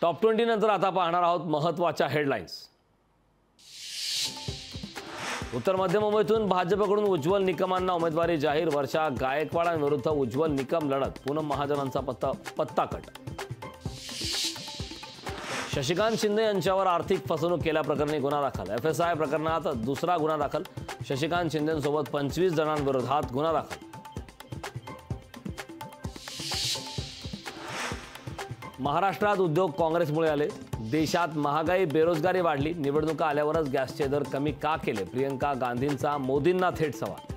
Top 20 नंतर आता पाहणार आहोत महत्त्वाच्या हेडलाईन्स। उत्तर मध्य मुंबईतून भाजपकडून उज्ज्वल निकमांना उमेदवारी जाहीर। वर्षा गायकवाडांविरुद्ध उज्ज्वल निकम लढत। पूनम महाजनांचा पत्ता कट। शशिकांत शिंदे यांच्यावर आर्थिक फसवणूक केल्याप्रकरणी गुन्हा दाखल। FSI प्रकरणात दुसरा गुन्हा दाखल। शशिकांत शिंदेंसोबत 25 जणांविरोधात गुन्हा दाखल। महाराष्ट्रात उद्योग काँग्रेसमुळे आले। देशात महागाई बेरोजगारी वाढली। निवडणुका आल्यावरच गॅसचे दर कमी का केले? प्रियंका गांधींचा मोदींना थेट सवाल।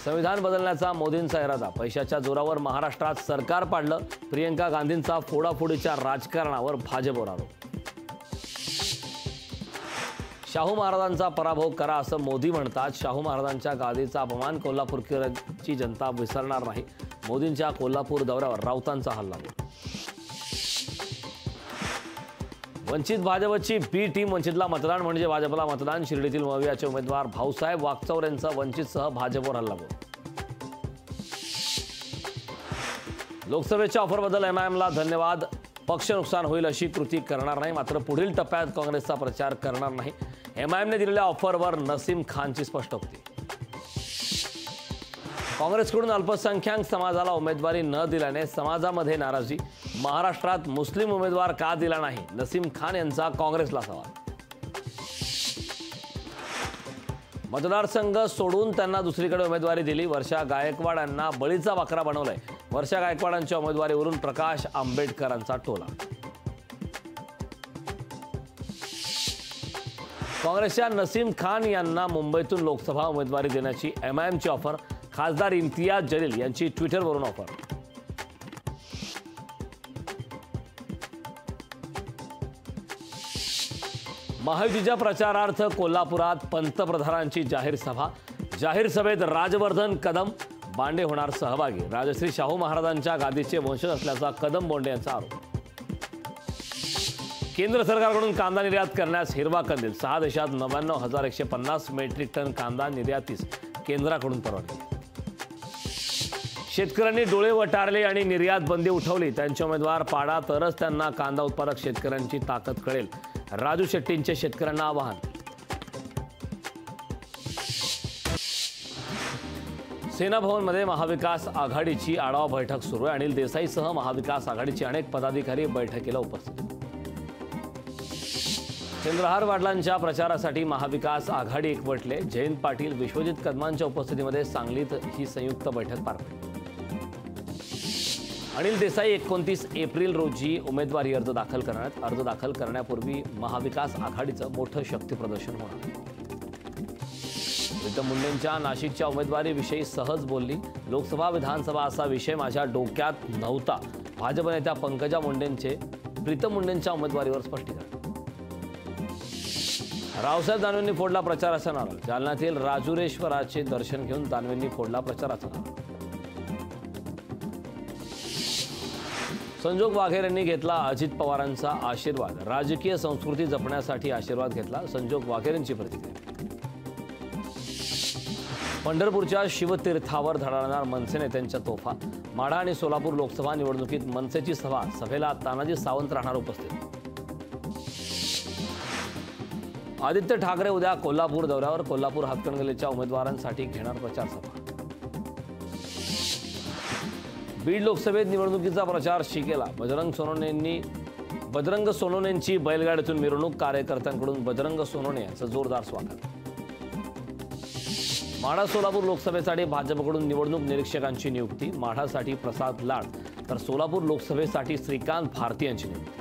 संविधान बदलण्याचा मोदींचा इरादा। पैशाच्या जोरावर महाराष्ट्रात सरकार पाडलं। प्रियंका गांधींचा फोडाफोडीच्या राजकारणावर भाजपवर आरोप। शाहू महाराजांचा पराभव करा असं मोदी म्हणतात। शाहू महाराजांच्या गादीचा अपमान कोल्हापूरची जनता विसरणार नाही। मोदींच्या कोल्हापूर दौऱ्यावर राऊतांचा हल्ला। वंचित भाजपची बी टीम। वंचितला मतदान म्हणजे भाजपला मतदान। शिर्डीतील मवियाचे उमेदवार भाऊसाहेब वागचौर यांचा वंचितसह भाजपवर हल्ला। लोकसभेच्या ऑफरबद्दल MIMला धन्यवाद। पक्ष नुकसान होईल अशी कृती करणार नाही, मात्र पुढील टप्प्यात काँग्रेसचा प्रचार करणार नाही। MIMने दिलेल्या ऑफरवर नसीम खानची स्पष्टोक्ती। काँग्रेसकडून अल्पसंख्याक समाजाला उमेदवारी न दिल्याने समाजामध्ये नाराजी। महाराष्ट्रात मुस्लिम उमेदवार का दिला नाही? नसीम खान यांचा काँग्रेसला सवाल। मतदारसंघ सोडून त्यांना दुसरीकडे उमेदवारी दिली। वर्षा गायकवाड यांना बळीचा बकरा बनवलाय। वर्षा गायकवाडांच्या उमेदवारीवरून प्रकाश आंबेडकरांचा टोला। काँग्रेसच्या नसीम खान यांना मुंबईतून लोकसभा उमेदवारी देण्याची MIMची ऑफर। खासदार इम्तियाज जलील यांची ट्विटरवरून ऑफर। महायुतीच्या प्रचारार्थ कोल्हापुरात पंतप्रधानांची जाहीर सभा। जाहीर सभेत राजवर्धन कदम बांडे होणार सहभागी। राजश्री शाहू महाराजांच्या गादीचे वंशज असल्याचा कदम बोंडे यांचा आरोप। केंद्र सरकारकडून कांदा निर्यात करण्यास हिरवा कंदील। 6 देशात 99,150 मेट्रिक टन कांदा निर्यातीस केंद्राकडून परवानगी। शेतकऱ्यांनी डोळे वटारले आणि निर्यात बंदी उठवली। त्यांचे उमेदवार पाडा तरच त्यांना कांदा उत्पादक शेतकऱ्यांची ताकद कळेल। राजू शेट्टींचे शेतकऱ्यांना आवाहन। सेना भवनमध्ये महाविकास आघाडीची आढावा बैठक सुरू आहे। अनिल देसाईसह महाविकास आघाडीचे अनेक पदाधिकारी बैठकीला उपस्थित। चंद्रहार वाडलांच्या प्रचारासाठी महाविकास आघाडी एकवटले। जयंत पाटील विश्वजित कदमांच्या उपस्थितीमध्ये सांगलीत ही संयुक्त बैठक पार पडली। अनिल देसाई 29 एप्रिल रोजी उमेदवारी अर्ज दाखल करण्यात। अर्ज दाखल करण्यापूर्वी महाविकास आघाडीचं मोठं शक्ती प्रदर्शन होणार। प्रीतम मुंडेंच्या नाशिकच्या उमेदवारीविषयी सहज बोलली। लोकसभा विधानसभा असा विषय माझ्या डोक्यात नव्हता। भाजप नेत्या पंकजा मुंडेंचे प्रीतम मुंडेंच्या उमेदवारीवर स्पष्टीकरण। रावसाहेब दानवेंनी फोडला प्रचाराचा नारळ। जालन्यातील राजुरेश्वराचे दर्शन घेऊन दानवेंनी फोडला प्रचाराचा नारळ। संजोग वाघेर यांनी घेतला अजित पवारांचा आशीर्वाद। राजकीय संस्कृती जपण्यासाठी आशीर्वाद घेतला। संजोग वाघेर यांची प्रतिक्रिया। पंढरपूरच्या शिवतीर्थावर धडकणार मनसे नेत्यांच्या तोफा। माढा आणि सोलापूर लोकसभा निवडणुकीत मनसेची सभा। सभेला तानाजी सावंत राहणार उपस्थित। आदित्य ठाकरे उद्या कोल्हापूर दौऱ्यावर। कोल्हापूर हातकणंगलेच्या उमेदवारांसाठी घेणार प्रचार सभा। बीड लोकसभेत निवडणुकीचा प्रचार शिकेला। बजरंग सोनवणेंची बैलगाडीतून मिरवणूक। कार्यकर्त्यांकडून बजरंग सोनवणे यांचं जोरदार स्वागत। माढा सोलापूर लोकसभेसाठी भाजपकडून निवडणूक निरीक्षकांची नियुक्ती। माढासाठी प्रसाद लाड तर सोलापूर लोकसभेसाठी श्रीकांत भारती यांची नियुक्ती।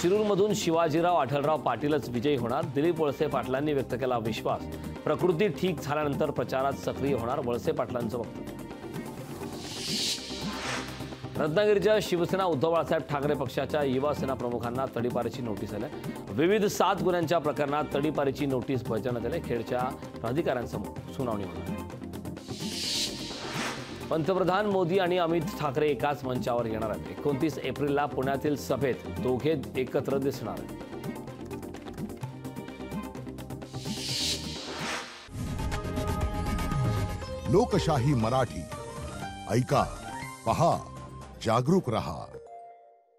शिरूरमधून शिवाजीराव आढळराव पाटीलच विजयी होणार। दिलीप वळसे पाटलांनी व्यक्त केला विश्वास। प्रकृती ठीक झाल्यानंतर प्रचारात सक्रिय होणार वळसे पाटलांचं वक्तव्य। रत्नागिरीच्या शिवसेना उद्धव बाळासाहेब ठाकरे पक्षाच्या युवा सेना प्रमुखांना तडीपारीची नोटीस आली। विविध 7 गुन्ह्यांच्या प्रकरणात तडीपारीची नोटीस बजावण्यात आली। खेडच्या प्राधिकाऱ्यांसमोर सुनावणी होणार आहे। पंतप्रधान मोदी आणि अमित ठाकरे एकाच मंचावर येणार आहेत। 29 एप्रिलला पुण्यातील सभेत दोघे एकत्र दिसणार आहेत। लोकशाही मराठी ऐका, पहा, जागरूक रहा.